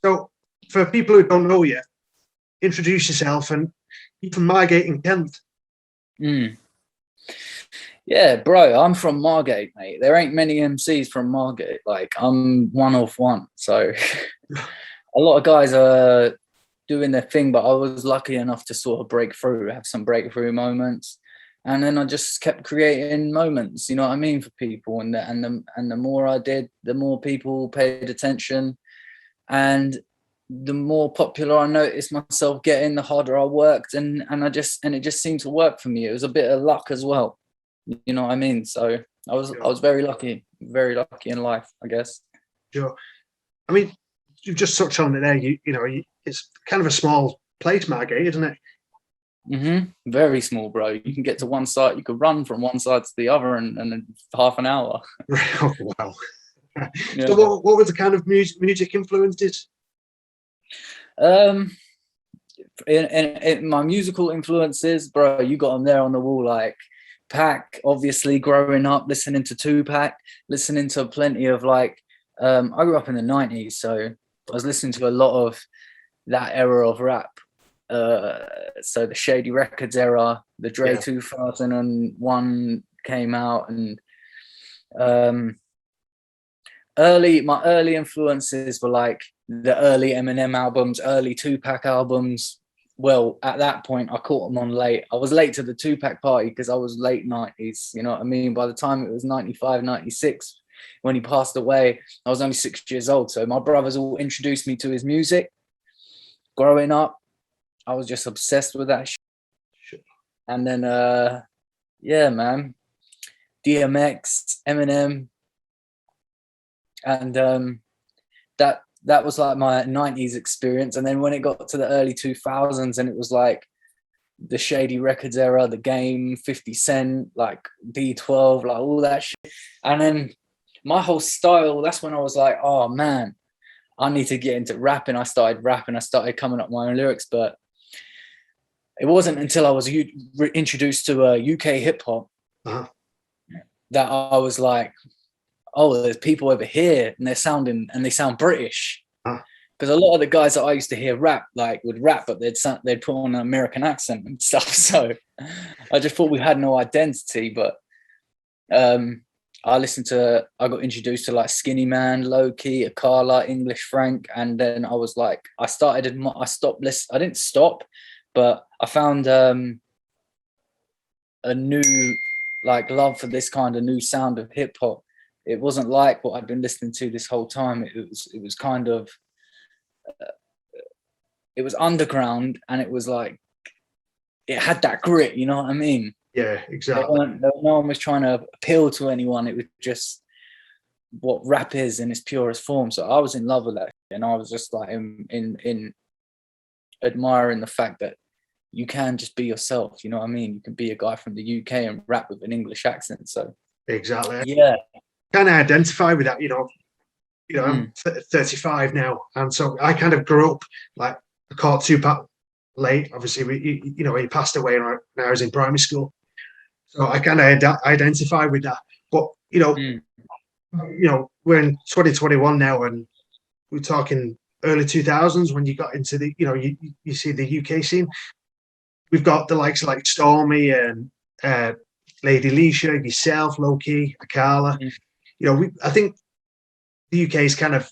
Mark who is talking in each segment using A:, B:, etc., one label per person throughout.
A: So, for people who don't know you, introduce yourself, and you're from Margate in Kent.
B: Yeah, bro, I'm from Margate, mate. There ain't many MCs from Margate. Like, I'm one of one. So a lot of guys are doing their thing, but I was lucky enough to sort of break through, have some breakthrough moments. And then I just kept creating moments, you know what I mean, for people. And the more I did, the more people paid attention. And the more popular I noticed myself getting, the harder I worked. And it just seemed to work for me. It was a bit of luck as well. You know what I mean? So I was very lucky in life, I guess.
A: Sure. I mean, you've just touched on it there. It's kind of a small place, Margate, isn't it?
B: Very small, bro. You can get to one side. You could run from one side to the other in half an hour.
A: Oh, wow.
B: Yeah.
A: So what was the kind of music influences?
B: In my musical influences, bro, you got them there on the wall, like Pac, obviously, growing up, listening to Tupac, listening to plenty of I grew up in the 90s, so I was listening to a lot of that era of rap. So the Shady Records era, the Dre 2001 came out, and my early influences were like the early Eminem albums, early Tupac albums. Well, at that point, I caught them on late. I was late to the Tupac party because I was late 90s. You know what I mean? By the time it was 95, 96, when he passed away, I was only 6 years old. So my brothers all introduced me to his music. Growing up, I was just obsessed with that shit.
A: Sure.
B: And then, yeah, man, DMX, Eminem. And that was like my 90s experience. And then when it got to the early 2000s, and it was like the Shady Records era, the Game, 50 Cent, like D12, like all that shit. And then my whole style, that's when I was like, oh man, I need to get into rapping. I started rapping. I started coming up with my own lyrics, but it wasn't until I was introduced to UK hip hop that I was like, oh, there's people over here and they sound British. Because a lot of the guys that I used to hear rap, like, would rap, but they'd put on an American accent and stuff. So I just thought we had no identity. But I got introduced to like Skinny Man, Lowkey, Akala, English Frank, and then I was like, I stopped listening. I didn't stop, but I found a new love for this kind of new sound of hip hop. It wasn't like what I'd been listening to this whole time. It was kind of, it was underground, and it was like, it had that grit, you know what I mean?
A: Yeah, exactly.
B: No one was trying to appeal to anyone. It was just what rap is in its purest form. So I was in love with that, and I was just like in admiring the fact that you can just be yourself. You know what I mean? You can be a guy from the UK and rap with an English accent. So
A: exactly,
B: yeah.
A: Kind of identify with that, I'm 35 now, and so I kind of grew up like I caught Tupac late. Obviously, he passed away when I was in primary school, so I kind of identify with that. But we're in 2021 now, and we're talking early 2000s when you got into the, you see the UK scene. We've got the likes of like Stormy and Lady Leisha, yourself, Lowkey, Akala. I think the UK's kind of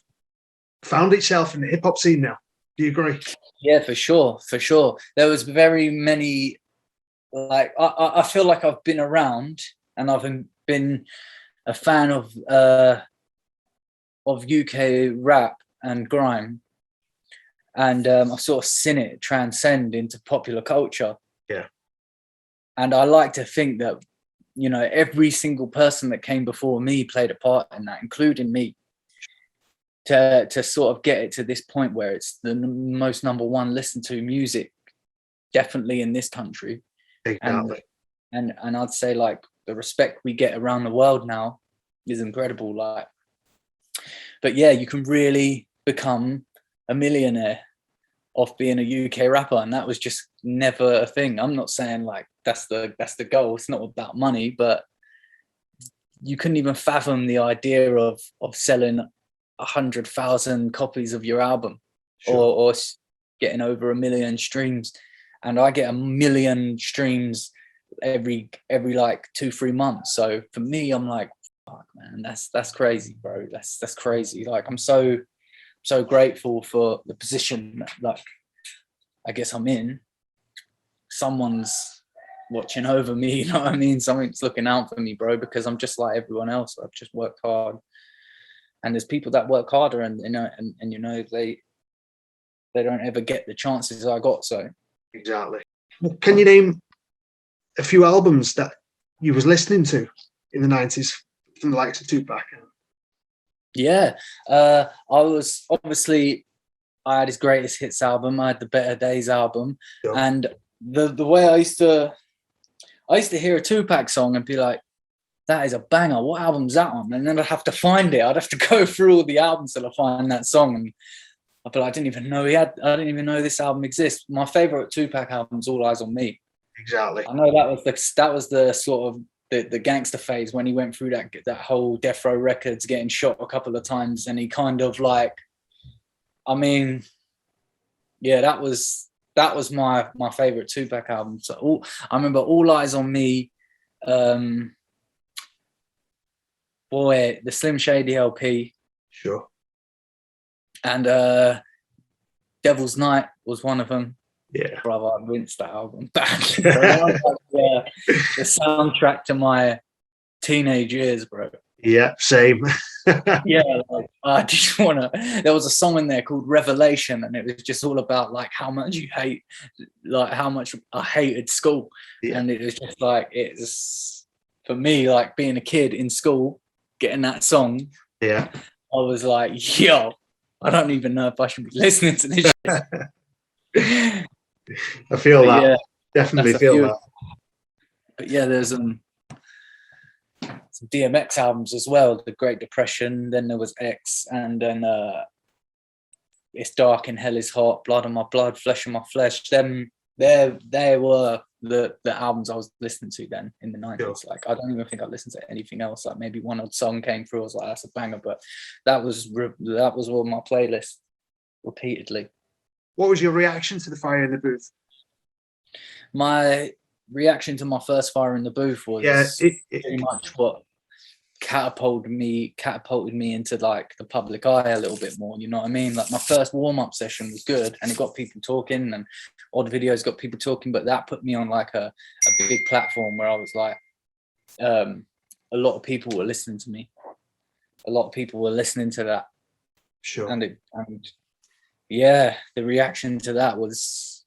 A: found itself in the hip hop scene now. Do you agree?
B: Yeah, for sure. There was very many, like, I feel like I've been around, and I've been a fan of UK rap and grime, and I've sort of seen it transcend into popular culture.
A: Yeah.
B: And I like to think that, every single person that came before me played a part in that, including me, to sort of get it to this point where it's the most number one listened to music, definitely in this country.
A: Exactly.
B: And I'd say, like, the respect we get around the world now is incredible. Like, but yeah, you can really become a millionaire off being a UK rapper, and that was just never a thing. I'm not saying like that's the goal. It's not about money, but you couldn't even fathom the idea of selling 100,000 copies of your album, or getting over 1 million streams. And I get 1 million streams every like 2-3 months. So for me, I'm like, fuck, man, that's crazy, bro. That's crazy. Like, I'm so grateful for the position that, like, I guess I'm in. Someone's watching over me, you know what I mean? Something's looking out for me, bro, because I'm just like everyone else. I've just worked hard, and there's people that work harder, and you know, and you know, they don't ever get the chances I got. So
A: exactly. Can you name a few albums that you was listening to in the 90s from the likes of Tupac?
B: Yeah, I was obviously, I had his greatest hits album, I had the Better Days album, and the way I used to hear a Tupac song and be like, that is a banger, what album's that on? And then I'd have to find it. I'd have to go through all the albums till I find that song, and I'd be like, I didn't even know this album exists. My favorite Tupac album is All Eyes on Me.
A: Exactly.
B: I know that was the sort of the gangster phase when he went through that whole Death Row Records, getting shot a couple of times, and he kind of like, I mean, yeah, that was my favorite Tupac album. So I remember All Eyes on Me, boy, the Slim Shady LP,
A: sure,
B: and Devil's Night was one of them.
A: Yeah,
B: brother, I rinsed that album back. The soundtrack to my teenage years, bro.
A: Yeah, same.
B: Yeah, like, I just wanna. There was a song in there called Revelation, and it was just all about like how much you hate, like how much I hated school, and it was just like, it's for me, like being a kid in school, getting that song.
A: Yeah,
B: I was like, yo, I don't even know if I should be listening to this shit.
A: I feel that. Yeah, definitely feel that.
B: But yeah, there's some DMX albums as well. The Great Depression. Then there was X, and then It's Dark and Hell Is Hot. Blood on My Blood, Flesh on My Flesh. Them, they were the albums I was listening to then in the 90s. Sure. Like, I don't even think I listened to anything else. Like, maybe one odd song came through. I was like, that's a banger. But that was on my playlist repeatedly.
A: What was your reaction to the Fire in the Booth?
B: My reaction to my first Fire in the Booth was pretty much what catapulted me into like the public eye a little bit more. You know what I mean? Like, my first warm-up session was good, and it got people talking, and odd videos got people talking. But that put me on like a big platform where I was like, a lot of people were listening to me. A lot of people were listening to that.
A: Sure.
B: And yeah, the reaction to that was,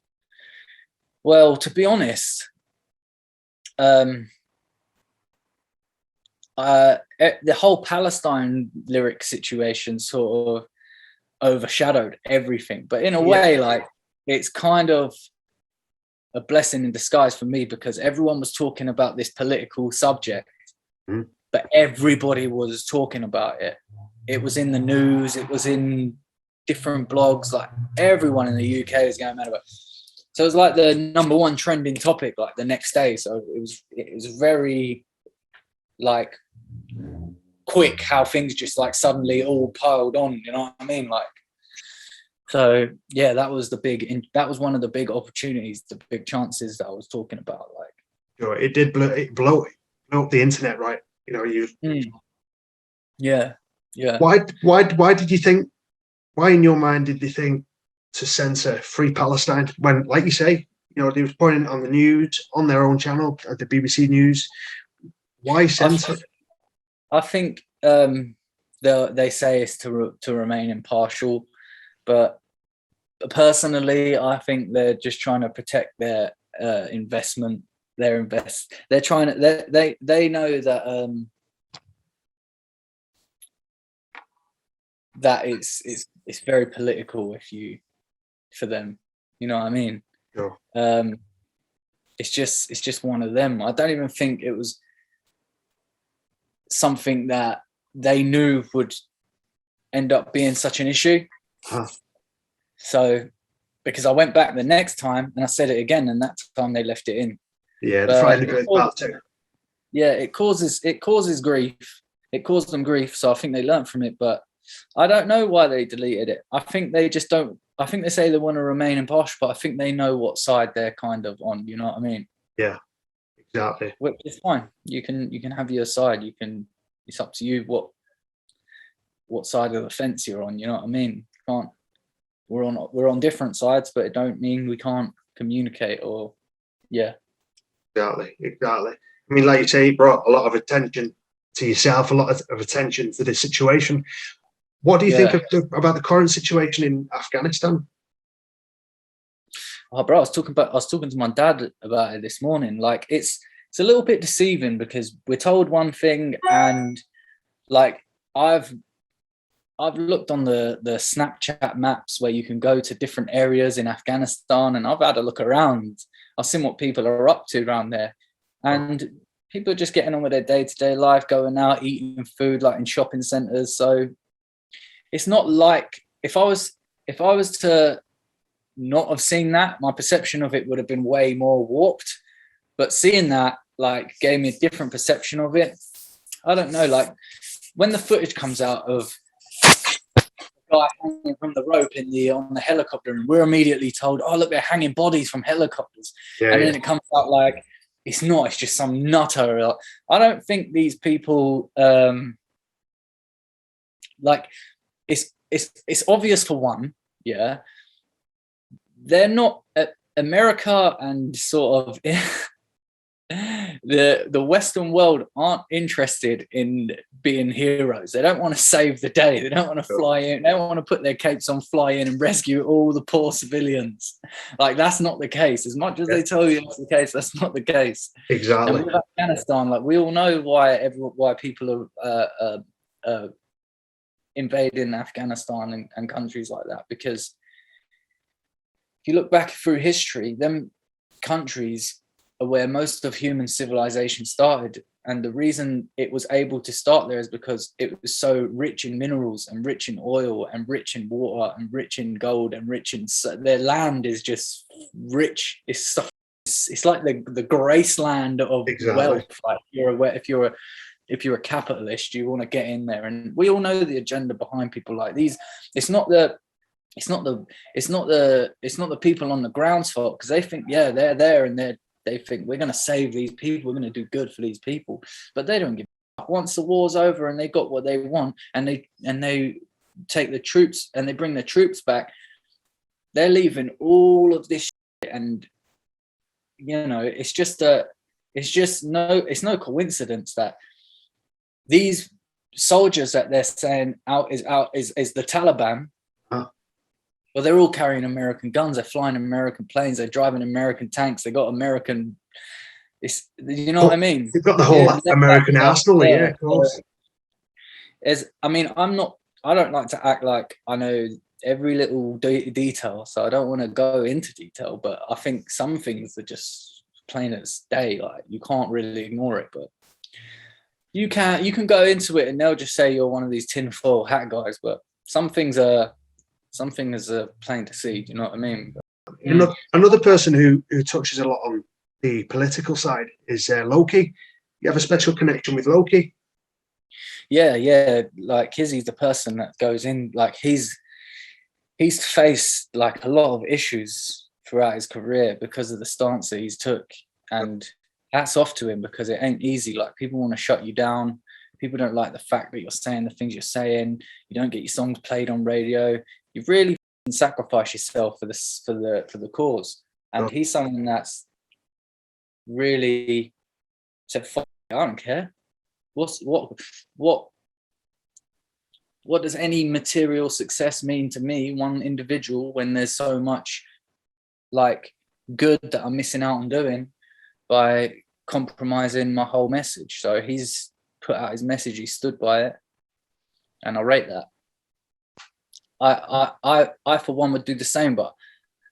B: well, to be honest, the whole Palestine lyric situation sort of overshadowed everything. But in a way, like, it's kind of a blessing in disguise for me, because everyone was talking about this political subject, but everybody was talking about it. It was in the news. It was in different blogs. Like, everyone in the UK was going mad about it. So it was like the #1 trending topic, like, the next day. So it was very, like, quick how things just like suddenly all piled on. You know what I mean? Like, so yeah, that was one of the big opportunities, the big chances that I was talking about. Like,
A: sure, it did blow up the internet, right? You know,
B: yeah.
A: Why did you think? Why in your mind did you think to censor Free Palestine when, like you say, you know, they was putting it on the news, on their own channel, at the BBC News? Why censor?
B: I think they say it's to remain impartial, but personally, I think they're just trying to protect their investment. They're trying to. They know that that it's very political for them. You know what I mean?
A: Sure.
B: It's just one of them. I don't even think it was something that they knew would end up being such an issue. So, because I went back the next time and I said it again, and that time they left it in.
A: Yeah, the Friday Night part 2.
B: yeah, it causes grief. It caused them grief, so I think they learned from it. But I don't know why they deleted it. I think they just don't. I think they say they want to remain impartial, but I think they know what side they're kind of on. You know what I mean?
A: Yeah, exactly.
B: Which is fine. You can have your side. You can. It's up to you what side of the fence you're on. You know what I mean? Can't. We're on different sides, but it don't mean we can't communicate or yeah.
A: Exactly. I mean, like you say, it brought a lot of attention to yourself, a lot of attention to this situation. What do you think about the current situation in Afghanistan?
B: Oh, bro, I was talking to my dad about it this morning. Like, it's a little bit deceiving because we're told one thing, and like I've looked on the Snapchat maps where you can go to different areas in Afghanistan, and I've had a look around. I've seen what people are up to around there, and people are just getting on with their day-to-day life, going out, eating food, like in shopping centers. So it's not like if I was to not have seen that, my perception of it would have been way more warped. But seeing that like gave me a different perception of it. I don't know, like when the footage comes out of the guy hanging from the rope on the helicopter, and we're immediately told, oh look, they're hanging bodies from helicopters. And then it comes out like it's not, it's just some nutter. I don't think these people like it's obvious for one, yeah. They're not America and sort of the Western world aren't interested in being heroes. They don't want to save the day. They don't want to fly in. They don't want to put their capes on, fly in and rescue all the poor civilians. Like that's not the case. As much as they tell you that's the case, that's not the case.
A: Exactly.
B: And with Afghanistan, like we all know why people are invading Afghanistan and countries like that, because if you look back through history, them countries are where most of human civilization started. And the reason it was able to start there is because it was so rich in minerals and rich in oil and rich in water and rich in gold and rich in their land is just rich. It's like the Graceland of wealth. Like if you're a capitalist, you want to get in there. And we all know the agenda behind people like these. It's not the people on the ground's fault, because they think, yeah, they're there and they think we're going to save these people, we're going to do good for these people, but they don't give a fuck. Once the war's over and they got what they want, and they take the troops and they bring the troops back, they're leaving all of this shit. And you know, it's no coincidence that these soldiers that they're saying is the Taliban. Well, they're all carrying American guns. They're flying American planes. They're driving American tanks. They got American. You know what I mean?
A: They've got the whole American arsenal. Yeah, of course.
B: I don't like to act like I know every little detail, so I don't want to go into detail. But I think some things are just plain as day. Like you can't really ignore it, but you can go into it, and they'll just say you're one of these tinfoil hat guys. But some things are plain to see. Do you know what I mean?
A: Another person who touches a lot on the political side is Lowkey. You have a special connection with Lowkey?
B: Yeah. Like Kizzy's the person that goes in. Like he's faced like a lot of issues throughout his career because of the stance that he's took, and hats off to him, because it ain't easy. Like people want to shut you down. People don't like the fact that you're saying the things you're saying. You don't get your songs played on radio. You really sacrifice yourself for the cause. And he's someone that's really said, "Fuck, I don't care. What does any material success mean to me, one individual, when there's so much like good that I'm missing out on doing by compromising my whole message?" So he's put out his message, he stood by it, and I rate that. I for one would do the same, but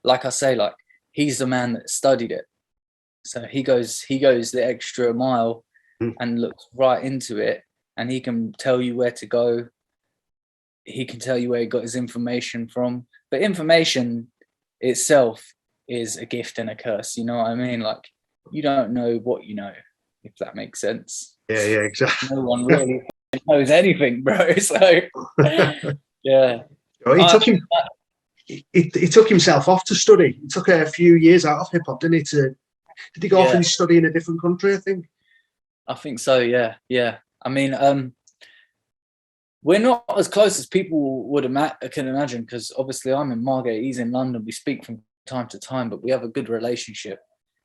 B: like I say, like he's the man that studied it, so he goes the extra mile and looks right into it, and he can tell you where to go. He can tell you where he got his information from, but information itself is a gift and a curse. You know what I mean? Like you don't know what you know. if that makes sense.
A: Yeah, exactly.
B: No one really knows anything, bro. So yeah.
A: Oh, he took himself off to study. He took a few years out of hip hop, didn't he? Did he go off and study in a different country?
B: I think so. Yeah. I mean, we're not as close as people can imagine, because obviously I'm in Margate, he's in London. We speak from time to time, but we have a good relationship.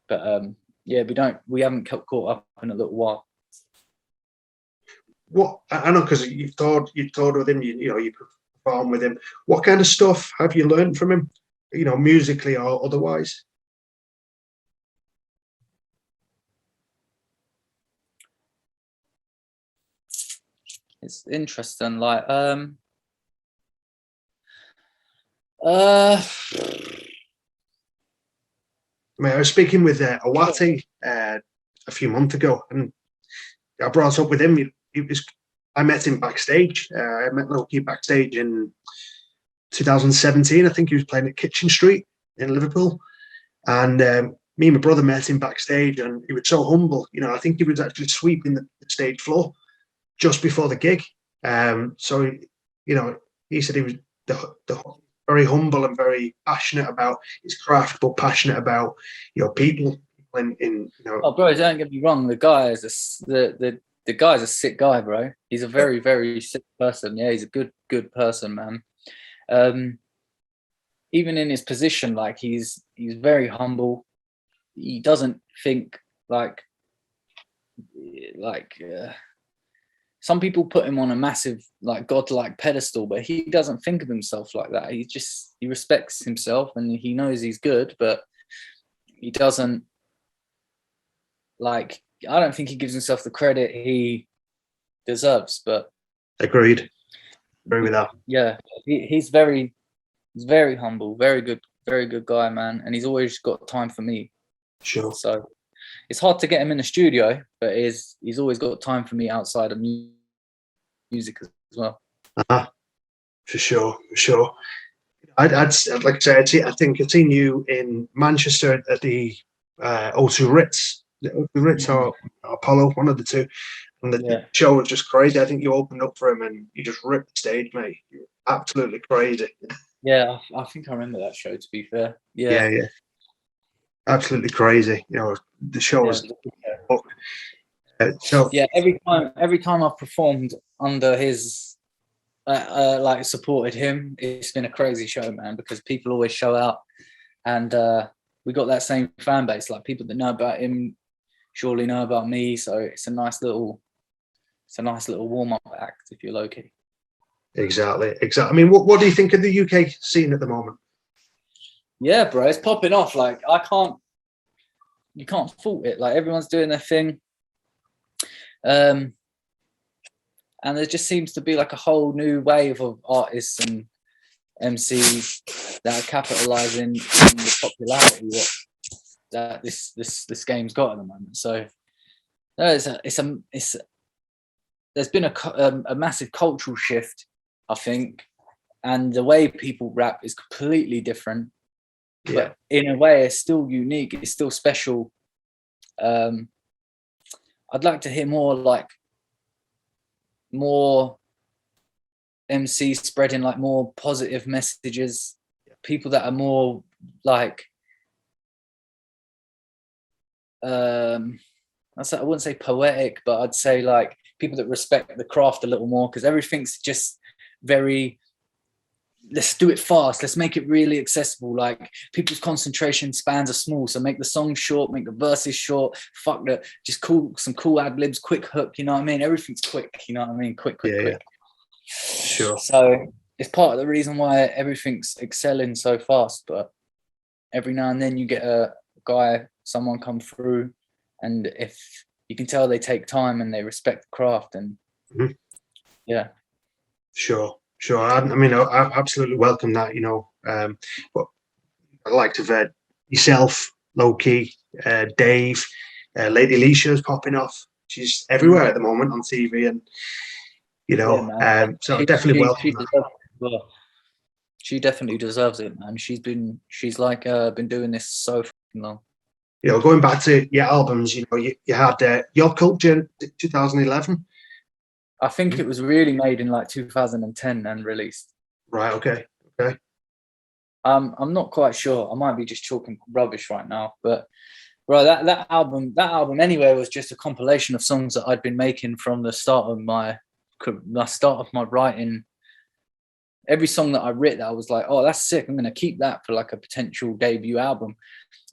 B: But we haven't caught up in a little while.
A: What I know, because you've toured with him, you perform with him. What kind of stuff have you learned from him? Musically or otherwise?
B: It's interesting. Like, I
A: was speaking with Awati a few months ago, and I brought up with him. I met him backstage. I met Lowkey backstage in 2017. I think he was playing at Kitchen Street in Liverpool, and me and my brother met him backstage, and he was so humble. I think he was actually sweeping the stage floor just before the gig. So he said he was very humble and very passionate about his craft, but passionate about people.
B: Oh, bro, don't get me wrong. The guy is the guy's a sick guy, bro. He's a very, very sick person. Yeah, he's a good person, man. Even in his position, like he's very humble. He doesn't think like some people put him on a massive like godlike pedestal, but he doesn't think of himself like that. He respects himself and he knows he's good, but he doesn't I don't think he gives himself the credit he deserves. But
A: agreed. Agree with that.
B: Yeah, he's very humble, very good guy, man, and he's always got time for me.
A: Sure.
B: So it's hard to get him in the studio, but he's always got time for me outside of music as well.
A: For sure. I'd like to say, I think I've seen you in Manchester at the O2 Ritz. The O2 Ritz or Apollo, one of the two. And the show was just crazy. I think you opened up for him and you just ripped the stage, mate. You're absolutely crazy.
B: Yeah, I think I remember that show, to be fair.
A: Yeah. Absolutely crazy. The show was so
B: yeah, every time I've performed under his supported him, it's been a crazy show, man, because people always show out, and we got that same fan base. Like, people that know about him surely know about me, so it's a nice little warm-up act if you're Lowkey.
A: Exactly. I mean, what do you think of the UK scene at the moment?
B: Yeah, bro, it's popping off. Like, you can't fault it. Like, everyone's doing their thing. And there just seems to be like a whole new wave of artists and MCs that are capitalizing on the popularity that this game's got at the moment. So there's been a massive cultural shift, I think, and the way people rap is completely different.
A: Yeah.
B: But in a way, it's still unique. It's still special. I'd like to hear more MCs spreading like more positive messages. People that are more like, I wouldn't say poetic, but I'd say like people that respect the craft a little more, because everything's just very, let's do it fast, let's make it really accessible. Like, people's concentration spans are small, so make the song short, make the verses short, fuck that, just some cool ad libs, quick hook, you know what I mean? Everything's quick, you know what I mean? Quick.
A: Sure.
B: So it's part of the reason why everything's excelling so fast. But every now and then you get someone come through, and if you can tell they take time and they respect the craft, and yeah.
A: Sure. I mean, I absolutely welcome that, but I'd like to have yourself, Lowkey, Dave, Lady Alicia's popping off. She's everywhere at the moment on TV, and so I definitely welcome that.
B: She definitely deserves it, man. She's been doing this so fucking long.
A: You know, going back to your albums, you know, you had Your Culture 2011.
B: I think it was really made in like 2010 and released.
A: Right. Okay. Okay.
B: I'm not quite sure. I might be just talking rubbish right now, but bro, that album anyway was just a compilation of songs that I'd been making from the start of my writing. Every song that I writ that I was like, oh, that's sick. I'm gonna keep that for like a potential debut album.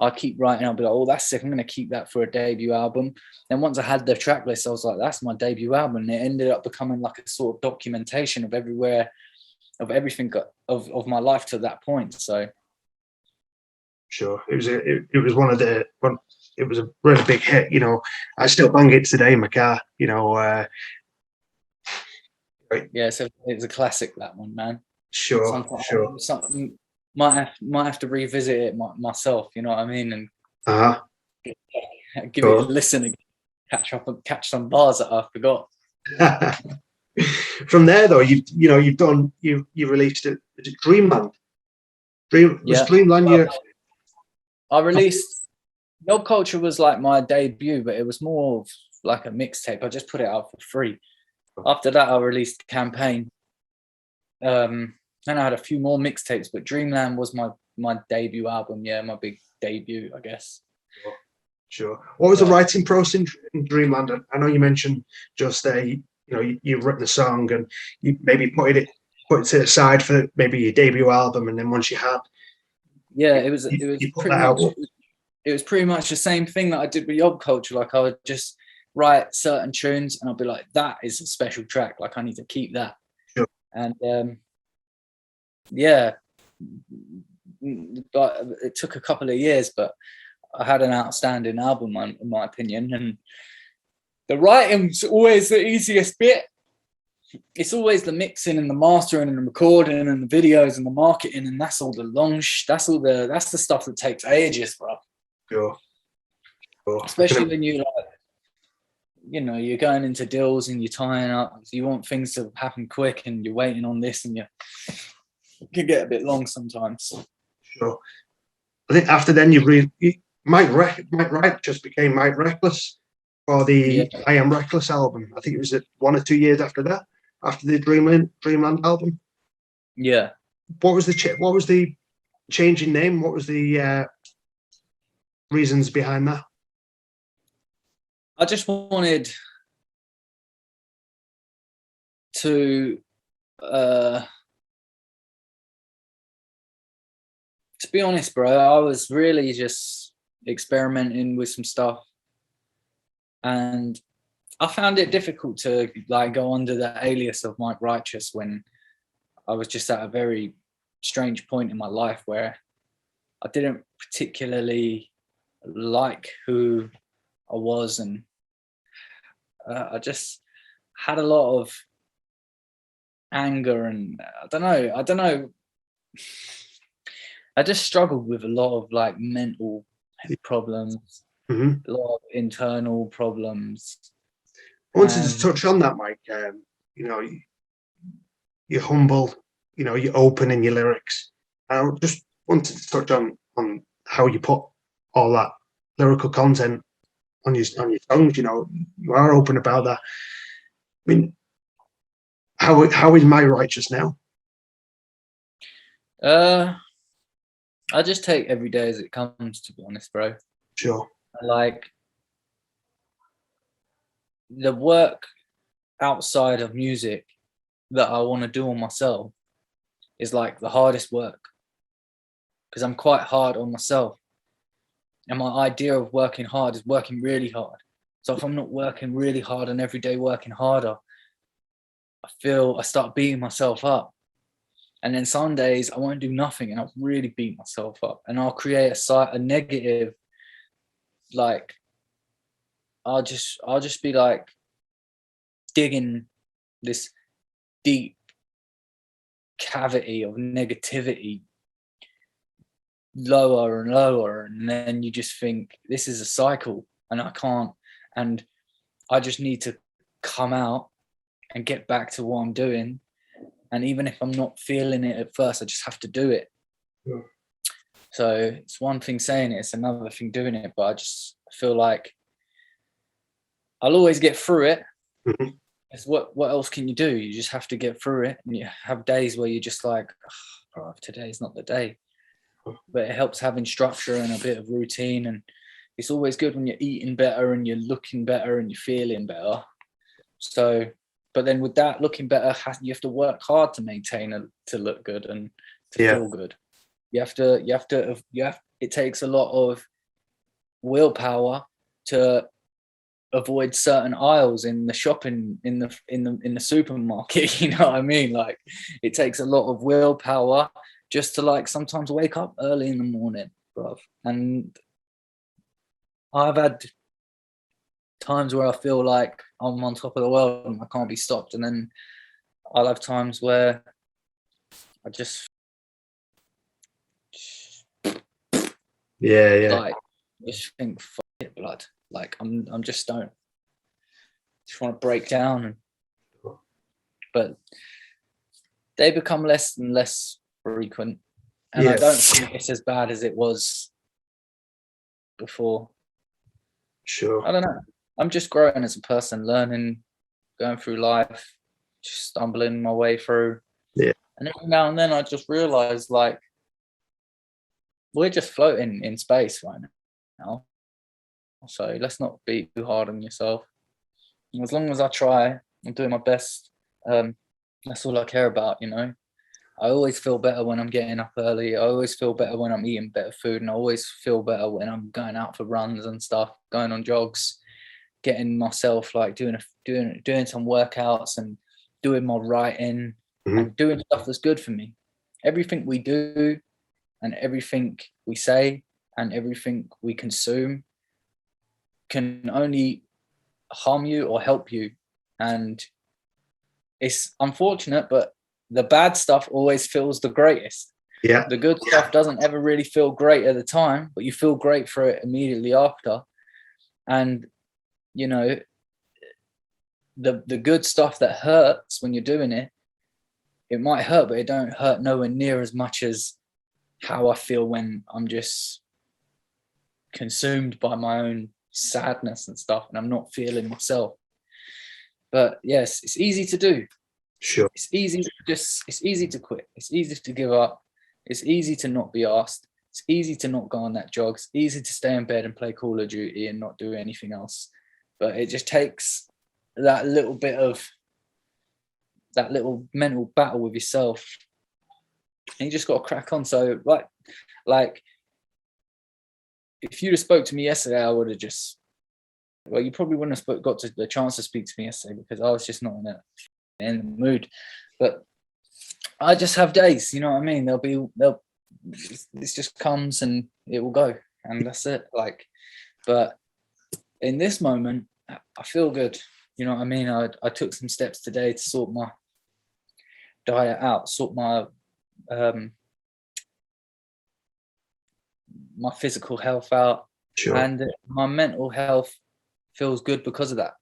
B: I keep writing, I'll be like, oh, that's sick. I'm gonna keep that for a debut album. Then once I had the track list, I was like, that's my debut album. And it ended up becoming like a sort of documentation of everything of my life to that point. So
A: sure, it was it was a really big hit. You know, I still bang it today in my car. You know,
B: yeah, so it's a classic, that one, man.
A: sure, sure.
B: Something might have to revisit it myself. You know what I mean? And give it a listen again, catch some bars that I forgot.
A: From there, though, you released it. Is it Dreamland? Was Dreamland
B: I released Dog Culture was like my debut, but it was more of like a mixtape. I just put it out for free. After that, I released Campaign. Then I had a few more mixtapes, but Dreamland was my debut album. Yeah, my big debut, I guess.
A: Sure. What was the writing process in Dreamland? I know you mentioned just you've written a song and you maybe put it to the side for maybe your debut album, and then once you had,
B: it was pretty much the same thing that I did with Yob Culture. Like, I would just write certain tunes and I'll be like, that is a special track, like I need to keep that.
A: Sure.
B: And yeah, but it took a couple of years, but I had an outstanding album in my opinion. And the writing's always the easiest bit. It's always the mixing and the mastering and the recording and the videos and the marketing, and that's all the that's the stuff that takes ages, bro.
A: Sure.
B: Especially when you you're going into deals and you're tying up, so you want things to happen quick and you're waiting on this, and it can get a bit long sometimes.
A: Sure. I think after then Mike Wright just became Mike Reckless for the I Am Reckless album. I think it was 1 or 2 years after that, after the Dreamland album.
B: Yeah.
A: What was the change in name? What was the reasons behind that?
B: I just wanted to be honest, bro, I was really just experimenting with some stuff, and I found it difficult to like go under the alias of Mike Righteous when I was just at a very strange point in my life where I didn't particularly like who I was, and I just had a lot of anger, and I don't know. I just struggled with a lot of like mental problems, a lot of internal problems.
A: I wanted to touch on that, Mike. You're humble, you're open in your lyrics. I just wanted to touch on how you put all that lyrical content on your songs. You are open about that. I mean, how is My Righteous now?
B: I just take every day as it comes, to be honest, bro.
A: Sure.
B: Like, the work outside of music that I want to do on myself is like the hardest work, because I'm quite hard on myself. And my idea of working hard is working really hard. So if I'm not working really hard and every day working harder, I start beating myself up. And then some days I won't do nothing and I'll really beat myself up, and I'll create a negative, like, I'll just be like digging this deep cavity of negativity lower and lower, and then you just think this is a cycle and I can't, and I just need to come out and get back to what I'm doing. And even if I'm not feeling it at first, I just have to do it.
A: Yeah.
B: So it's one thing saying it, it's another thing doing it. But I just feel like I'll always get through it.
A: Mhm.
B: It's what else can you do? You just have to get through it. And you have days where you're just like, oh, today's not the day. But it helps having structure and a bit of routine. And it's always good when you're eating better and you're looking better and you're feeling better. So, but then with that looking better, you have to work hard to maintain to look good and to feel good. It takes a lot of willpower to avoid certain aisles in the shopping in the supermarket. You know what I mean? Like, it takes a lot of willpower just to like sometimes wake up early in the morning, bruv. And I've had times where I feel like I'm on top of the world and I can't be stopped, and then I'll have times where I just like just think, fuck it, blood. Like I'm just don't just want to break down, but they become less and less frequent, and I don't think it's as bad as it was before.
A: Sure.
B: I don't know. I'm just growing as a person, learning, going through life, just stumbling my way through.
A: Yeah.
B: And every now and then I just realize, like, we're just floating in space right now. So let's not be too hard on yourself. And as long as I try, I'm doing my best. That's all I care about, you know. I always feel better when I'm getting up early. I always feel better when I'm eating better food, and I always feel better when I'm going out for runs and stuff, going on jogs, getting myself like doing some workouts and doing my writing and doing stuff that's good for me. Everything we do and everything we say and everything we consume can only harm you or help you. And it's unfortunate, but the bad stuff always feels the greatest.
A: Yeah.
B: The good stuff doesn't ever really feel great at the time, but you feel great for it immediately after. And, you know, the good stuff that hurts when you're doing it, it might hurt, but it don't hurt nowhere near as much as how I feel when I'm just consumed by my own sadness and stuff, and I'm not feeling myself. But yes, it's easy to do.
A: Sure.
B: It's easy to quit. It's easy to give up. It's easy to not be asked. It's easy to not go on that jog. It's easy to stay in bed and play Call of Duty and not do anything else. But it just takes that little bit of that little mental battle with yourself. And you just got to crack on. So like if you'd have spoke to me yesterday, I would have just, well, you probably wouldn't have got the chance to speak to me yesterday because I was just not in the mood. But I just have days, you know what I mean? This just comes and it will go, and that's it. Like, but in this moment, I feel good. You know what I mean? I took some steps today to sort my diet out, sort my my physical health out, and my mental health feels good because of that.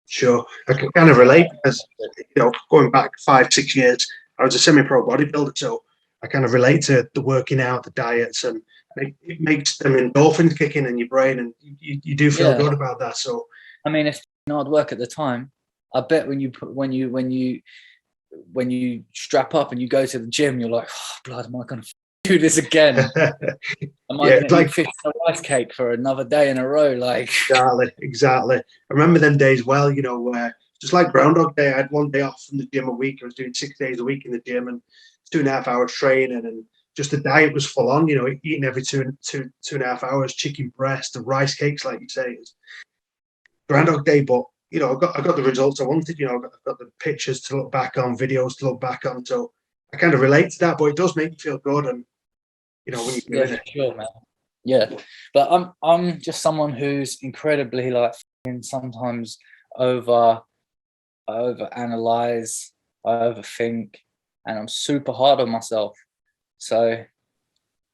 A: Sure, I can kind of relate because, you know, going back 5-6 years, I was a semi-pro bodybuilder, so I kind of relate to the working out, the diets, and it makes them endorphins kick in your brain, and you do feel good about that. So,
B: I mean, if hard work at the time, I bet when you strap up and you go to the gym, you're like, oh, blood, am I going to do this again? Am I going to eat fish and a rice cake for another day in a row? Like,
A: exactly. I remember them days well, you know, where just like Groundhog Day, I had one day off from the gym a week. I was doing 6 days a week in the gym and 2.5 hours training, and just the diet was full on, you know, eating every 2.5 hours, chicken breast and rice cakes, like you say. It's Groundhog Day, but you know, I got the results I wanted. You know, I got the pictures to look back on, videos to look back on. So I kind of relate to that, but it does make you feel good, and you know, when you're doing it.
B: Sure, man. Yeah, but I'm just someone who's incredibly like sometimes I overanalyze, I overthink, and I'm super hard on myself. So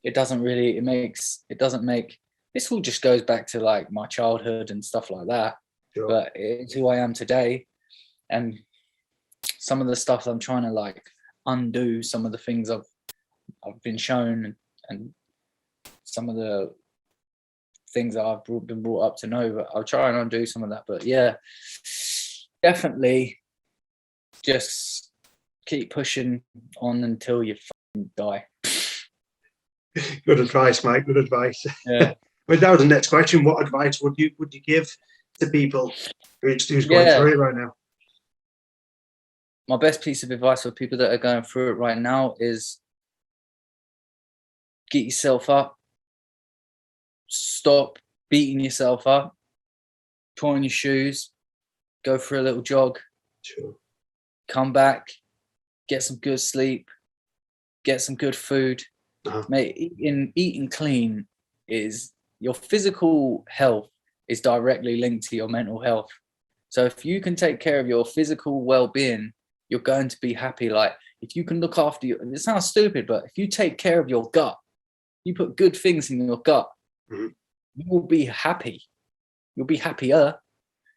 B: it doesn't make this all just goes back to like my childhood and stuff like that. Sure. But it's who I am today, and some of the stuff I'm trying to like undo, some of the things I've been shown and some of the things that I've been brought up to know, but I'll try and undo some of that. But yeah, definitely just keep pushing on until you fucking die.
A: Good advice, Mike. Good advice.
B: Yeah.
A: But that was the next question. What advice would you give to people who's going through it right now?
B: My best piece of advice for people that are going through it right now is get yourself up. Stop beating yourself up. Put on your shoes. Go for a little jog.
A: Sure.
B: Come back. Get some good sleep. Get some good food. Mate, eating clean is your physical health is directly linked to your mental health. So if you can take care of your physical well-being, you're going to be happy. Like if you can look after you, it sounds stupid, but if you take care of your gut, you put good things in your gut, you will be happy. You'll be happier.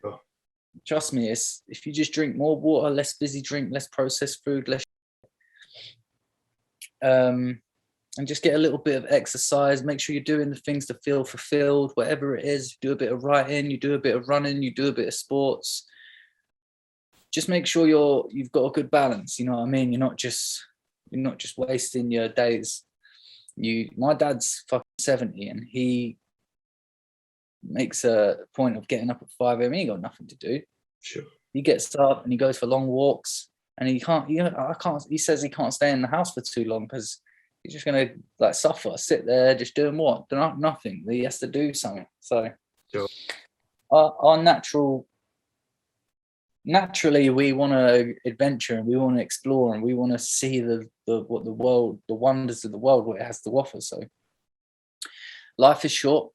A: Oh.
B: Trust me, it's if you just drink more water, less fizzy drink, less processed food, less and just get a little bit of exercise. Make sure you're doing the things to feel fulfilled, whatever it is. Do a bit of writing, you do a bit of running, you do a bit of sports. Just make sure you've got a good balance. You know what I mean? You're not just wasting your days. My dad's fucking 70 and he makes a point of getting up at 5 a.m. He ain't got nothing to do.
A: Sure.
B: He gets up and he goes for long walks, and he says he can't stay in the house for too long because he's just gonna like suffer, sit there just doing what? Nothing. He has to do something. So
A: sure.
B: Our naturally we want to adventure and we want to explore and we want to see the wonders of the world, what it has to offer. So life is short.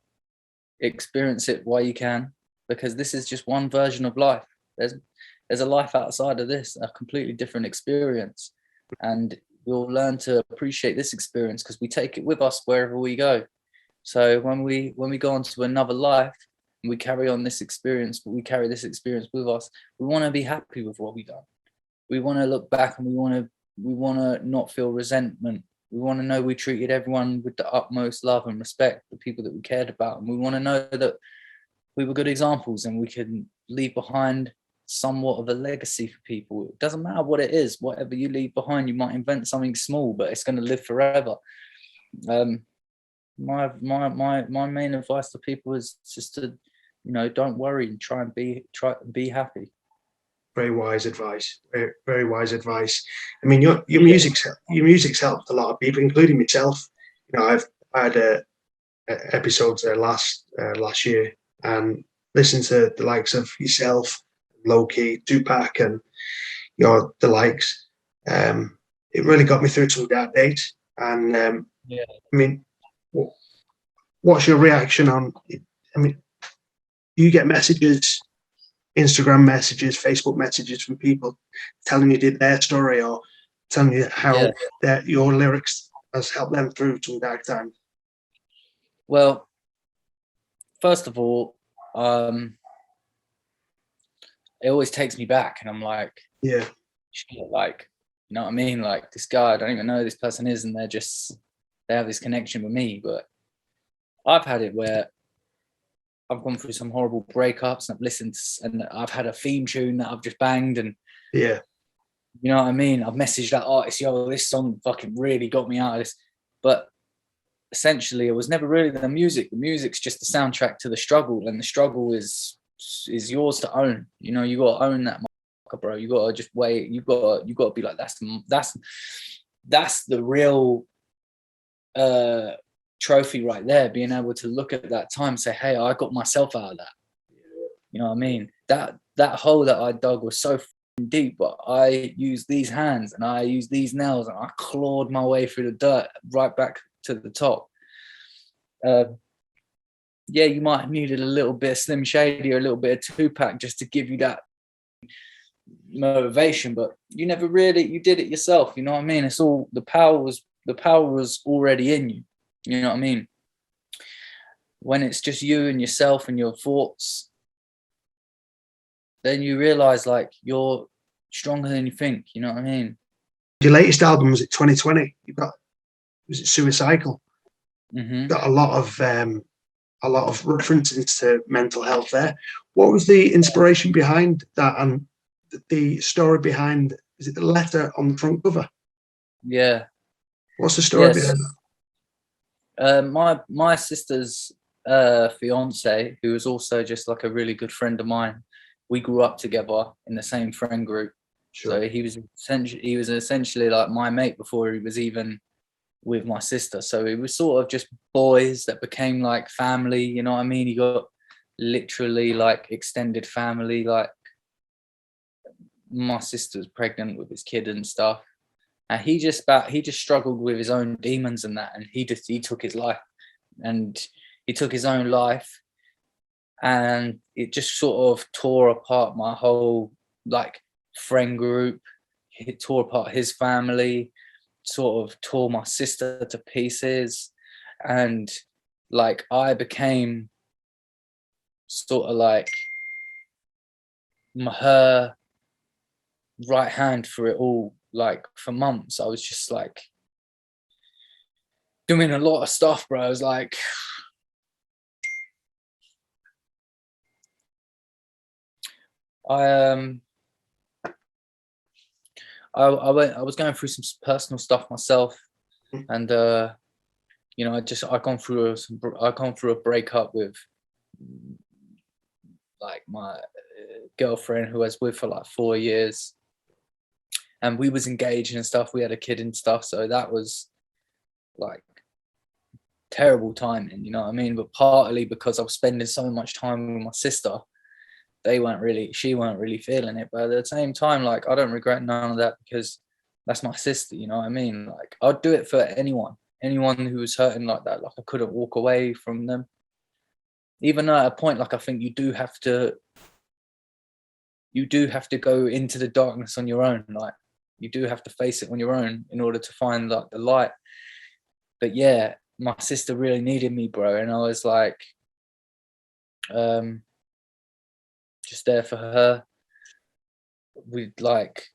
B: Experience it while you can, because this is just one version of life. There's a life outside of this, a completely different experience, and we'll learn to appreciate this experience because we take it with us wherever we go. So when we go on to another life and we carry on this experience, but we carry this experience with us, we want to be happy with what we've done. We want to look back and we want to not feel resentment. We want to know we treated everyone with the utmost love and respect, the people that we cared about. And we want to know that we were good examples and we can leave behind somewhat of a legacy for people. It doesn't matter what it is, whatever you leave behind, you might invent something small, but it's going to live forever. My main advice to people is just to, don't worry and try and be happy.
A: Very wise advice. Very, very wise advice. I mean, your music's helped a lot of people, including myself. I had episodes there last year and listened to the likes of yourself, Lowkey, Tupac, and the likes. It really got me through some dark days. And I mean, what's your reaction on? I mean, you get messages, Instagram messages, Facebook messages from people telling you their story or telling you how your lyrics has helped them through some dark times?
B: Well, first of all, it always takes me back, and I'm like, shit, like, you know what I mean? Like, this guy, I don't even know who this person is, and they have this connection with me. But I've had it where I've gone through some horrible breakups and I've listened and I've had a theme tune that I've just banged, and you know what I mean? I've messaged that artist, this song fucking really got me out of this. But essentially, it was never really the music. The music's just the soundtrack to the struggle, and the struggle is yours to own. You got to own that, bro. You got to just wait. You got to be like, that's the real trophy right there. Being able to look at that time and say, hey, I got myself out of that. You know what I mean? That hole that I dug was so deep, but I used these hands and I used these nails and I clawed my way through the dirt right back to the top. You might have needed a little bit of Slim Shady or a little bit of Tupac just to give you that motivation, but you did it yourself. You know what I mean? It's all the power was already in you. You know what I mean? When it's just you and yourself and your thoughts, then you realize like you're stronger than you think. You know what I mean?
A: Your latest album was it 2020? Was it Suicycle? Got a lot of references to mental health there. What was the inspiration behind that, and the story behind? Is it the letter on the front cover?
B: Yeah.
A: What's the story
B: Yes.
A: behind that?
B: My sister's fiance, who was also just like a really good friend of mine, we grew up together in the same friend group.
A: Sure.
B: So he was essentially like my mate before he was even with my sister. So it was sort of just boys that became like family, you know what I mean? He got literally like extended family, like my sister's pregnant with his kid and stuff. And he just struggled with his own demons and that, and he took his life, and he took his own life, and it just sort of tore apart my whole like friend group. It tore apart his family, sort of tore my sister to pieces, and like I became sort of like her right hand for it all. Like for months I was just like doing a lot of stuff, bro. I was like, I was going through some personal stuff myself, and you know, I gone through a breakup with like my girlfriend who I was with for like 4 years, and we was engaged and stuff. We had a kid and stuff, so that was like terrible timing, you know what I mean? But partly because I was spending so much time with my sister, she weren't really feeling it. But at the same time, like I don't regret none of that, because that's my sister, you know what I mean? Like I'd do it for anyone who was hurting like that. Like I couldn't walk away from them. Even at a point, like I think you do have to go into the darkness on your own. Like you do have to face it on your own in order to find like the light. But yeah, my sister really needed me, bro, and I was like just there for her. We'd like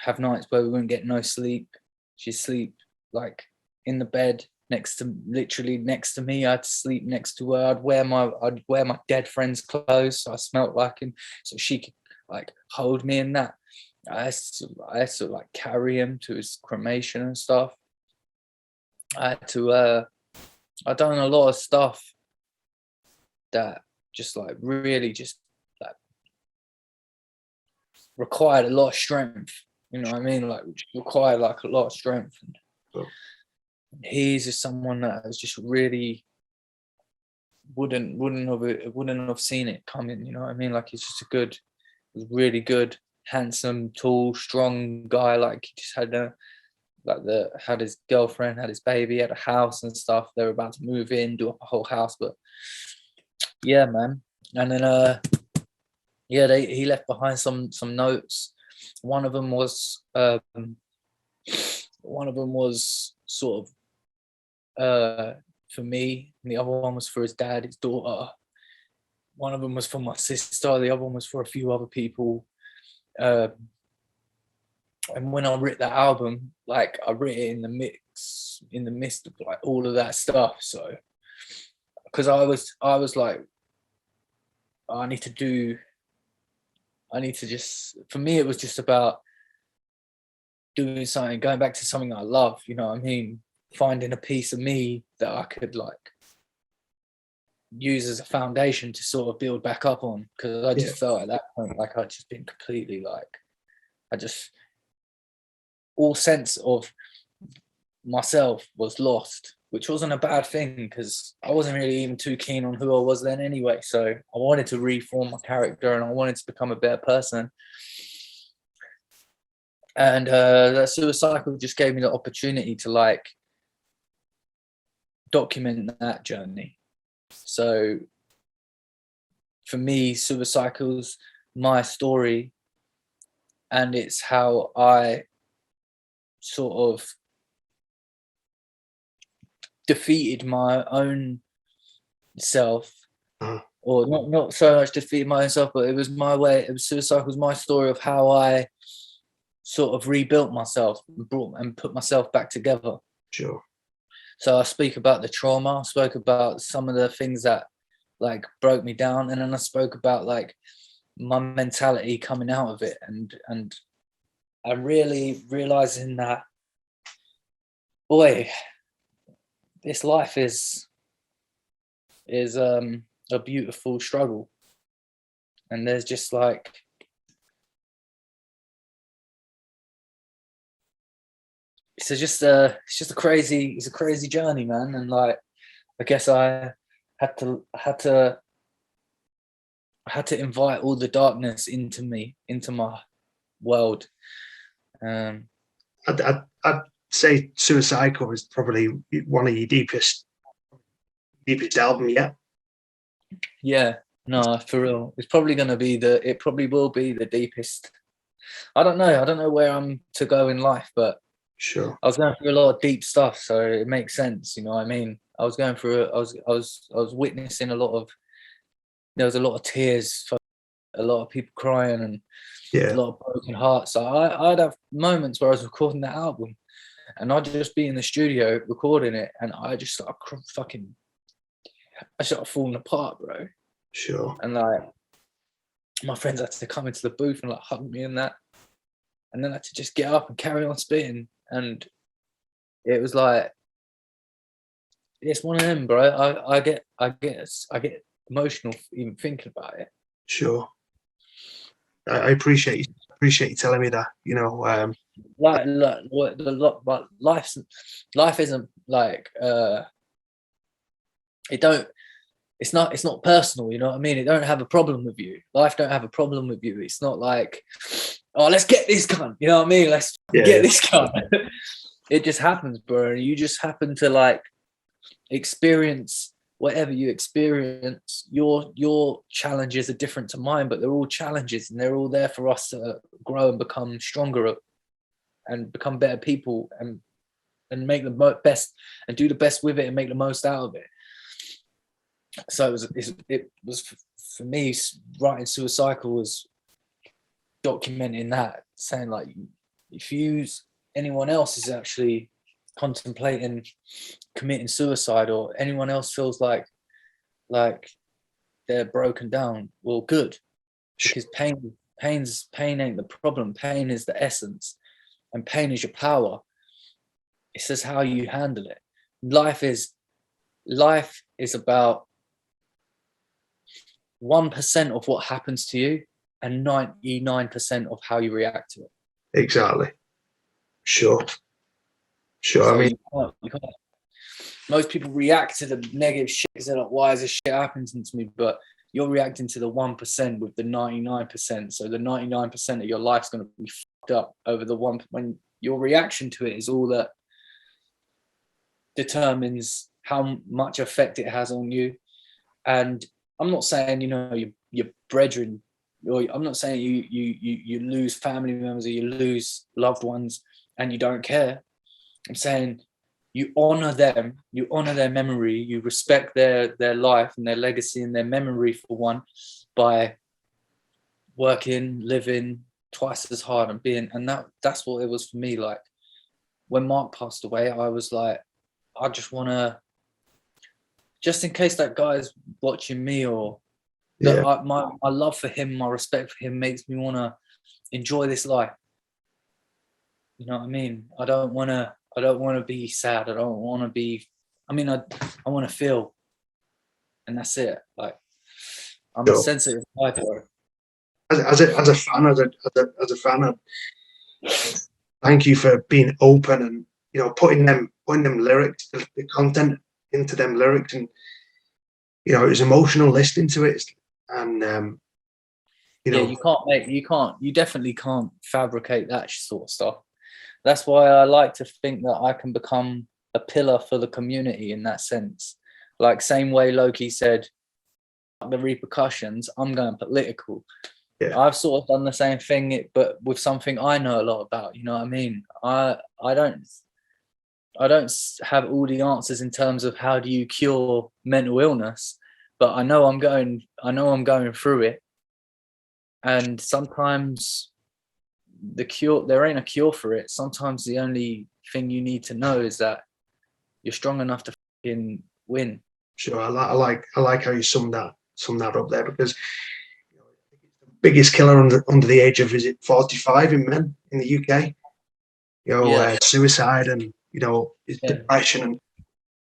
B: have nights where we wouldn't get no sleep. She'd sleep like in the bed literally next to me. I'd sleep next to her. I'd wear my dead friend's clothes, so I smelt like him, so she could like hold me in that. I had to like carry him to his cremation and stuff. I done a lot of stuff that just like really just like required a lot of strength, you know what I mean? Like required like a lot of strength. And he's just someone that has just really wouldn't have seen it coming, you know what I mean? Like he's just really good, handsome, tall, strong guy. Like he just had his girlfriend, had his baby, had a house and stuff. They were about to move in, do up a whole house. But yeah, man. And then he left behind some notes. One of them was sort of for me, and the other one was for his dad, his daughter. One of them was for my sister, the other one was for a few other people. And when I wrote that album, like I wrote it in the midst of like all of that stuff. So because I was like, I need to just, for me it was just about doing something, going back to something I love, you know what I mean? Finding a piece of me that I could like use as a foundation to sort of build back up on, because I just felt at that point like I'd just been completely like, all sense of myself was lost, which wasn't a bad thing because I wasn't really even too keen on who I was then anyway. So I wanted to reform my character and I wanted to become a better person. And that Suicycle just gave me the opportunity to like document that journey. So for me, Suicycle's my story, and it's how I sort of defeated my own self, or not so much defeated my own self, but it was my way. It was Suicycle was my story of how I sort of rebuilt myself and put myself back together.
A: Sure.
B: So I speak about the trauma, I spoke about some of the things that like broke me down, and then I spoke about like my mentality coming out of it, and I'm really realizing that, boy, this life is a beautiful struggle, and there's just like, it's a crazy journey, man. And like, I guess I had to invite all the darkness into me, into my world.
A: I'd say Suicycle is probably one of your deepest album yet.
B: Yeah, no, for real. It's probably gonna be it probably will be the deepest. I don't know where I'm to go in life, but
A: sure,
B: I was going through a lot of deep stuff, so it makes sense, you know what I mean? I was going through I was witnessing a lot of, there was a lot of tears, a lot of people crying, and a
A: yeah,
B: lot of broken hearts. So I'd have moments where I was recording that album, and I'd just be in the studio recording it, and I just started I started falling apart, bro.
A: sure.
B: And like, my friends had to come into the booth and like hug me and that, and then I had to just get up and carry on spitting. And it was like, it's one of them, bro. I get emotional even thinking about it.
A: Sure. I appreciate you telling me that. You know,
B: Like but life isn't like it's not personal, you know what I mean? It don't have a problem with you. Life don't have a problem with you. It's not like, oh, let's get this cunt, you know what I mean? Let's get this cunt. It just happens, bro. You just happen to like experience whatever you experience. Your challenges are different to mine, but they're all challenges, and they're all there for us to grow and become stronger and become better people, and make the best and do the best with it and make the most out of it. So it was for me, writing Suicycle was documenting that, saying like, if anyone else is actually contemplating committing suicide, or anyone else feels like they're broken down, well, good, because pain ain't the problem. Pain is the essence, and pain is your power. It's just how you handle it. Life is about 1% of what happens to you, and 99% of how you react to it.
A: Exactly. Sure.
B: So
A: I mean,
B: you can't, most people react to the negative shit because they're like, why is this shit happening to me? But you're reacting to the 1% with the 99%. So the 99% of your life's going to be fucked up over the one. When your reaction to it is all that determines how much effect it has on you. And I'm not saying, you know, your brethren, or I'm not saying you lose family members, or you lose loved ones and you don't care. I'm saying you honor them, you honor their memory, you respect their life and their legacy and their memory, for one, by working, living twice as hard and that's what it was for me. Like, when Mark passed away, I was like, I just want to, just in case that guy's watching me, or that my love for him, my respect for him makes me want to enjoy this life. You know what I mean? I don't want to be sad. I don't want to be, I mean, I want to feel, and that's it. Like, I'm a sensitive guy for it.
A: As a fan, thank you for being open and, you know, putting them lyrics, the content into them lyrics, and, you know, it was emotional listening to it, and you know,
B: you definitely can't fabricate that sort of stuff. That's why I like to think that I can become a pillar for the community in that sense. Like, same way Lowkey said, the repercussions, I'm going political. Yeah. I've sort of done the same thing, but with something I know a lot about, you know what I mean? I don't have all the answers in terms of how do you cure mental illness, but I know I'm going through it. And sometimes there ain't a cure for it. Sometimes the only thing you need to know is that you're strong enough to fucking win.
A: Sure, I like how you sum that up there, because biggest killer under the age of, is it 45 in men in the UK? Suicide and depression, and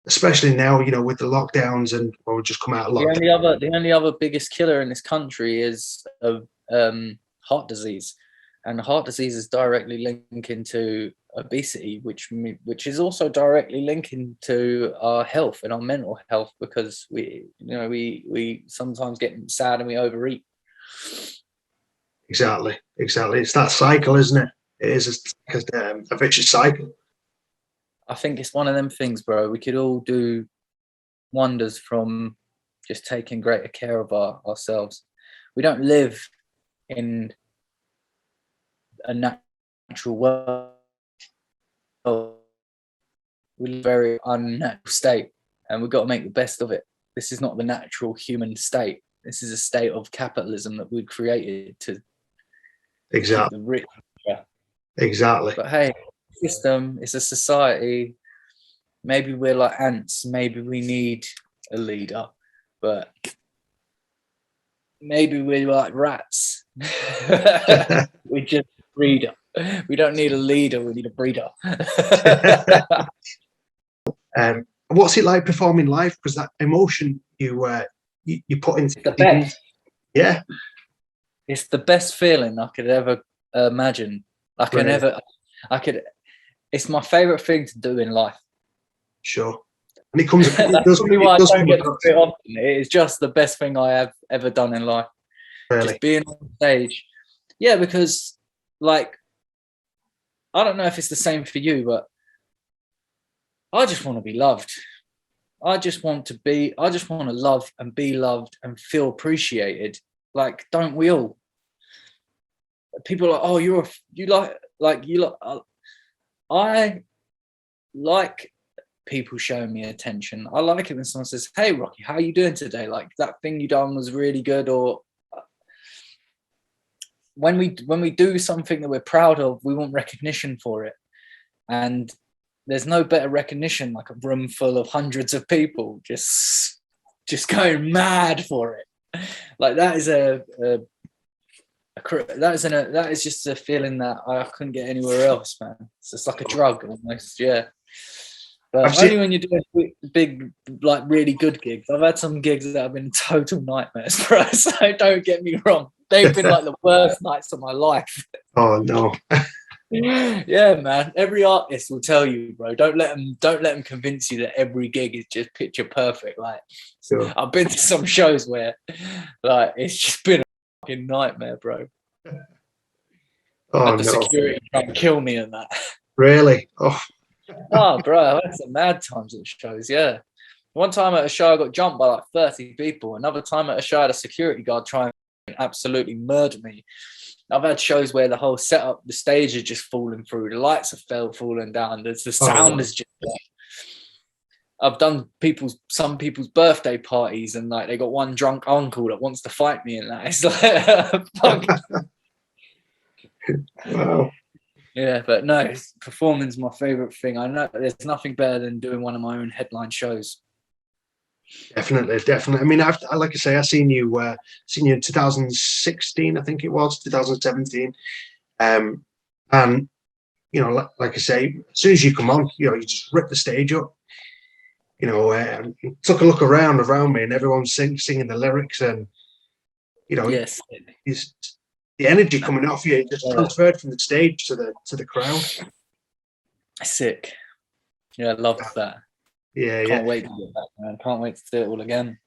A: especially now with the lockdowns and we've just come out of lockdown.
B: The only other biggest killer in this country is heart disease, and heart disease is directly linking to obesity, which is also directly linking to our health and our mental health, because we sometimes get sad and we overeat.
A: Exactly. It's that cycle, isn't it? It is a vicious cycle.
B: I think it's one of them things, bro. We could all do wonders from just taking greater care of ourselves. We don't live in a natural world. We live in a very unnatural state, and we've got to make the best of it. This is not the natural human state. This is a state of capitalism that we created to keep the rich.
A: Exactly.
B: But hey, system, it's a society. Maybe we're like ants. Maybe we need a leader, but maybe we're like rats. We just breeder. We don't need a leader. We need a breeder.
A: What's it like performing live? Because that emotion you put into
B: the best.
A: Yeah,
B: it's the best feeling I could ever imagine. It's my favorite thing to do in life.
A: Sure. And it comes.
B: That's probably why I don't get to do it often. It is just the best thing I have ever done in life.
A: Really?
B: Just being on stage. Yeah, because like, I don't know if it's the same for you, but I just want to be loved. I just want to love and be loved and feel appreciated. Like, don't we all? People are like, oh, I like people showing me attention. I like it when someone says, "Hey, Rocky, how are you doing today? Like, that thing you done was really good." Or when we do something that we're proud of, we want recognition for it. And there's no better recognition like a room full of hundreds of people just going mad for it. Like, that is just a feeling that I couldn't get anywhere else, man. It's just like a drug almost, yeah. But only when you're doing big, like really good gigs. I've had some gigs that have been total nightmares, bro. So don't get me wrong. They've been like the worst nights of my life.
A: Oh no.
B: Yeah, man. Every artist will tell you, bro. Don't let them convince you that every gig is just picture perfect. Like, sure. I've been to some shows where, like, it's just been a fucking nightmare, bro.
A: Oh,
B: and the security trying to kill me and that.
A: Really? Oh.
B: Oh, bro, I had some mad times at shows. Yeah. One time at a show, I got jumped by like 30 people. Another time at a show, I had a security guard try and absolutely murder me. I've had shows where the whole setup, the stage is just falling through, the lights have fallen down, the sound is just. I've done some people's birthday parties, and like they got one drunk uncle that wants to fight me, and that it's like,
A: wow.
B: Yeah, but no, performing is my favorite thing. I know there's nothing better than doing one of my own headline shows.
A: Definitely. I mean, like I say, I seen you in 2016, I think it was 2017, and like I say, as soon as you come on, you just rip the stage up. Took a look around me, and everyone's singing the lyrics, and
B: yes,
A: the energy coming off you just transferred from the stage to the crowd.
B: Sick. Yeah, I love that.
A: Yeah,
B: Can't wait to get back, man. Can't wait to do it all again.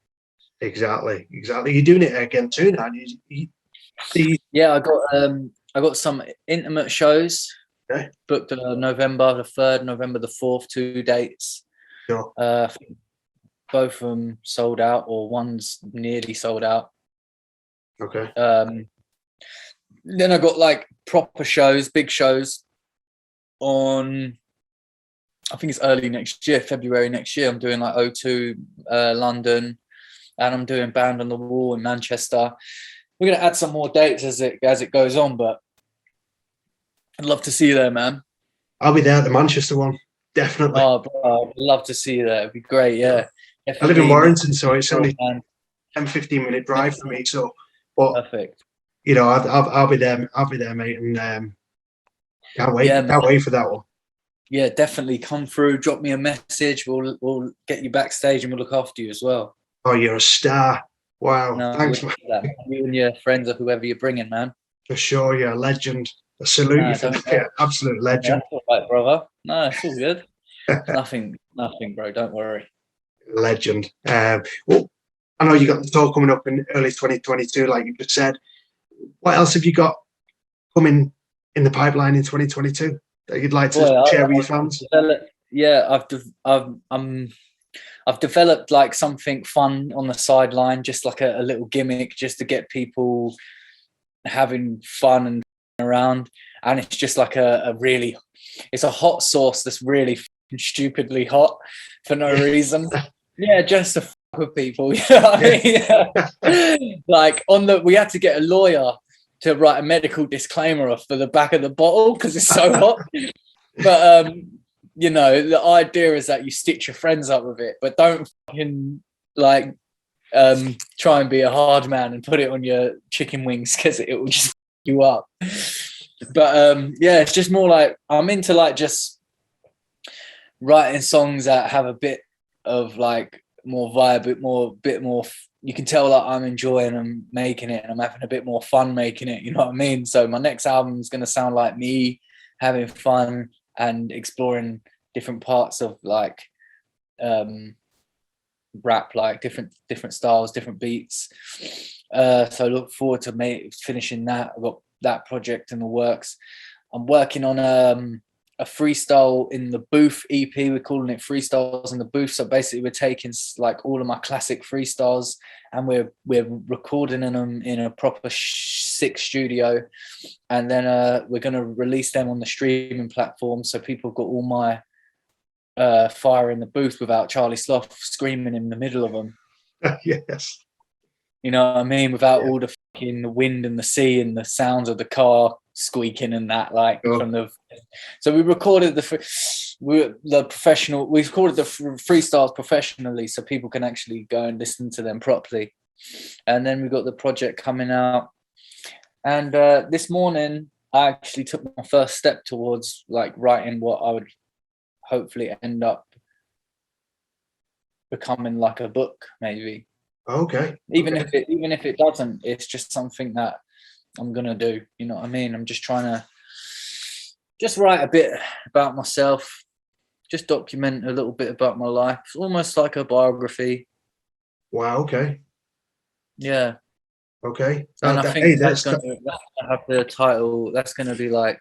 A: Exactly. You're doing it again too now.
B: Yeah, I got some intimate shows booked November the 3rd, November the 4th, 2 dates.
A: Sure.
B: Both of them sold out, or one's nearly sold out.
A: Okay.
B: Then I got like proper shows, big shows on, I think it's early next year, February next year. I'm doing like O2 London, and I'm doing Band on the Wall in Manchester. We're going to add some more dates as it goes on, but I'd love to see you there, man.
A: I'll be there at the Manchester one. definitely.
B: Oh, bro, I'd love to see that. It'd be great. Yeah,
A: I live in
B: definitely.
A: Warrington, so it's only
B: Man.
A: 10-15 minute drive for me. So, but
B: Perfect.
A: you know, I'll be there. I'll be there, mate, and can't wait.
B: Yeah, man.
A: Can't wait for that one.
B: Yeah, definitely come through. Drop me a message. We'll get you backstage and we'll look after you as well.
A: Oh, you're a star! Wow,
B: No,
A: thanks
B: that. You and your friends or whoever you're bringing, man.
A: for sure. You're a legend. I salute you
B: No,
A: for
B: don't
A: that. Absolute
B: Yeah,
A: legend.
B: that's all right, brother. No, it's all good. Nothing, bro. Don't worry.
A: Legend. Well, I know you got the tour coming up in early 2022, like you just said. What else have you got coming in the pipeline in 2022 that you'd like to
B: Boy,
A: share with your fans?
B: yeah, I've developed like something fun on the sideline, just like a little gimmick, just to get people having fun and around. And it's just like it's a hot sauce that's really stupidly hot for no reason. Yeah, just to fuck with people. You know what I mean? Like we had to get a lawyer to write a medical disclaimer for the back of the bottle because it's so hot. But you know, the idea is that you stitch your friends up with it, but don't fucking like try and be a hard man and put it on your chicken wings because it will just fuck you up. But yeah, it's just more like I'm into like just writing songs that have a bit of like more vibe, bit more. You can tell that I'm enjoying and making it, and I'm having a bit more fun making it. You know what I mean? So my next album is going to sound like me having fun and exploring different parts of like rap, like different styles, different beats. So look forward to finishing that. I've got that project in the works. I'm working on a freestyle in the booth EP. We're calling it Freestyles in the Booth. So basically we're taking like all of my classic freestyles and we're recording them in a proper sick studio, and then we're going to release them on the streaming platform so people have got all my fire in the booth without Charlie Sloth screaming in the middle of them.
A: Yes.
B: You know what I mean? Without all the fucking wind and the sea and the sounds of the car squeaking and that, like from the. So we recorded we recorded the freestyles professionally, so people can actually go and listen to them properly. And then we got the project coming out, and this morning I actually took my first step towards like writing what I would hopefully end up becoming like a book, maybe.
A: Okay.
B: Even if it doesn't, it's just something that I'm gonna do. You know what I mean? I'm just trying to just write a bit about myself, just document a little bit about my life. It's almost like a biography.
A: Wow. Okay.
B: Yeah.
A: Okay.
B: And I think that's gonna have the title. That's gonna be like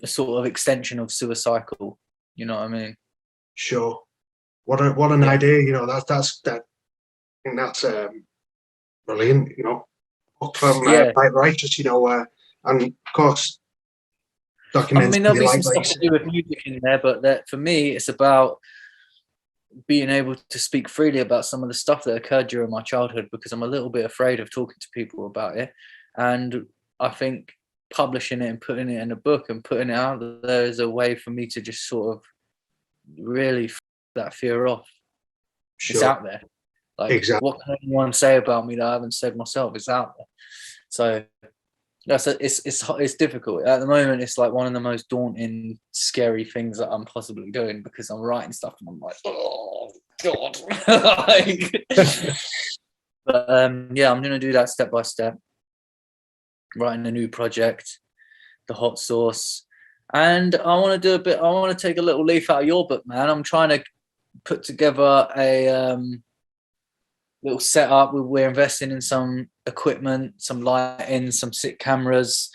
B: a sort of extension of Suicycle. You know what I mean?
A: Sure. What an idea. You know, that. I think that's brilliant. You know, book from Bite Righteous. You know, and of course, documenting.
B: I mean, there'll be some stuff to do with music in there, but that for me, it's about being able to speak freely about some of the stuff that occurred during my childhood, because I'm a little bit afraid of talking to people about it. And I think publishing it and putting it in a book and putting it out there is a way for me to just sort of really that fear off. Sure. It's out there. Like, exactly. What can anyone say about me that I haven't said myself? It's out there. So it's difficult at the moment. It's like one of the most daunting, scary things that I'm possibly doing, because I'm writing stuff and I'm like, oh god. But yeah, I'm gonna do that step by step. Writing a new project, the hot sauce, and I want to take a little leaf out of your book, man. I'm trying to put together a little setup. We're investing in some equipment, some lighting, some sick cameras,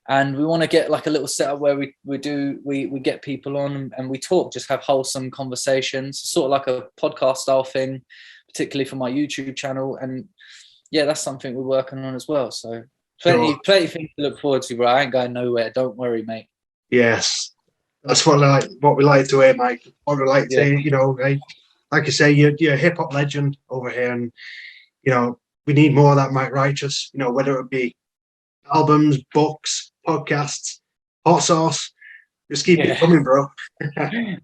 B: and we want to get like a little setup where we get people on and we talk, just have wholesome conversations, sort of like a podcast style thing, particularly for my YouTube channel. And yeah, that's something we're working on as well. So plenty things to look forward to, bro. I ain't going nowhere. Don't worry, mate.
A: Yes, that's what we like to hear, Mike. What we like to hear, you know, like I say, you're a hip hop legend over here, and you know we need more of that Mike Righteous. You know, whether it be albums, books, podcasts, hot sauce, Just keep it coming, bro.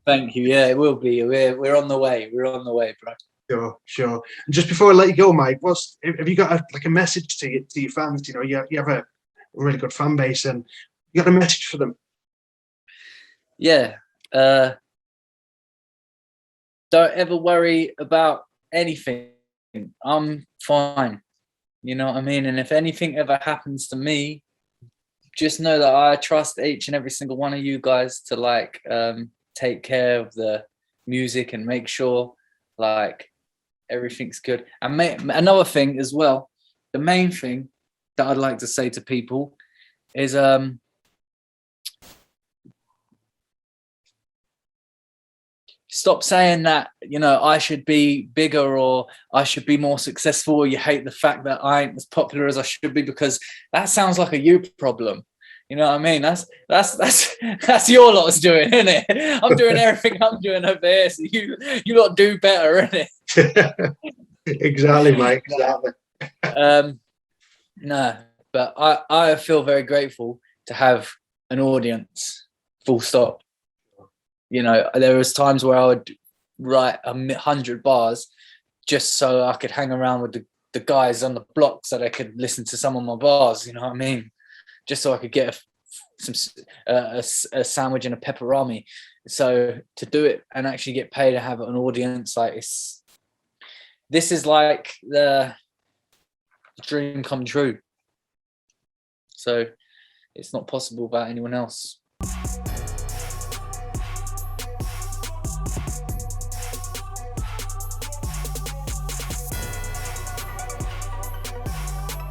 B: Thank you. Yeah, it will be. We're on the way. We're on the way, bro.
A: Sure, sure. And just before I let you go, Mike, have you got like a message to your fans? You know, you have a really good fan base, and you got a message for them.
B: Yeah. Don't ever worry about anything. I'm fine. You know what I mean? And if anything ever happens to me, just know that I trust each and every single one of you guys to like take care of the music and make sure like everything's good. And another thing as well, the main thing that I'd like to say to people is stop saying that, you know, I should be bigger or I should be more successful, or you hate the fact that I ain't as popular as I should be, because that sounds like a you problem. You know what I mean? That's your lot's doing, isn't it? I'm doing everything I'm doing over here, so you lot do better, isn't it?
A: Exactly, Mike. Exactly.
B: No, but I feel very grateful to have an audience. Full stop. You know, there was times where I would write 100 bars just so I could hang around with the guys on the block so they could listen to some of my bars. You know what I mean? Just so I could get a sandwich and a pepperoni. So to do it and actually get paid to have an audience, like this is like the dream come true. So it's not possible without anyone else.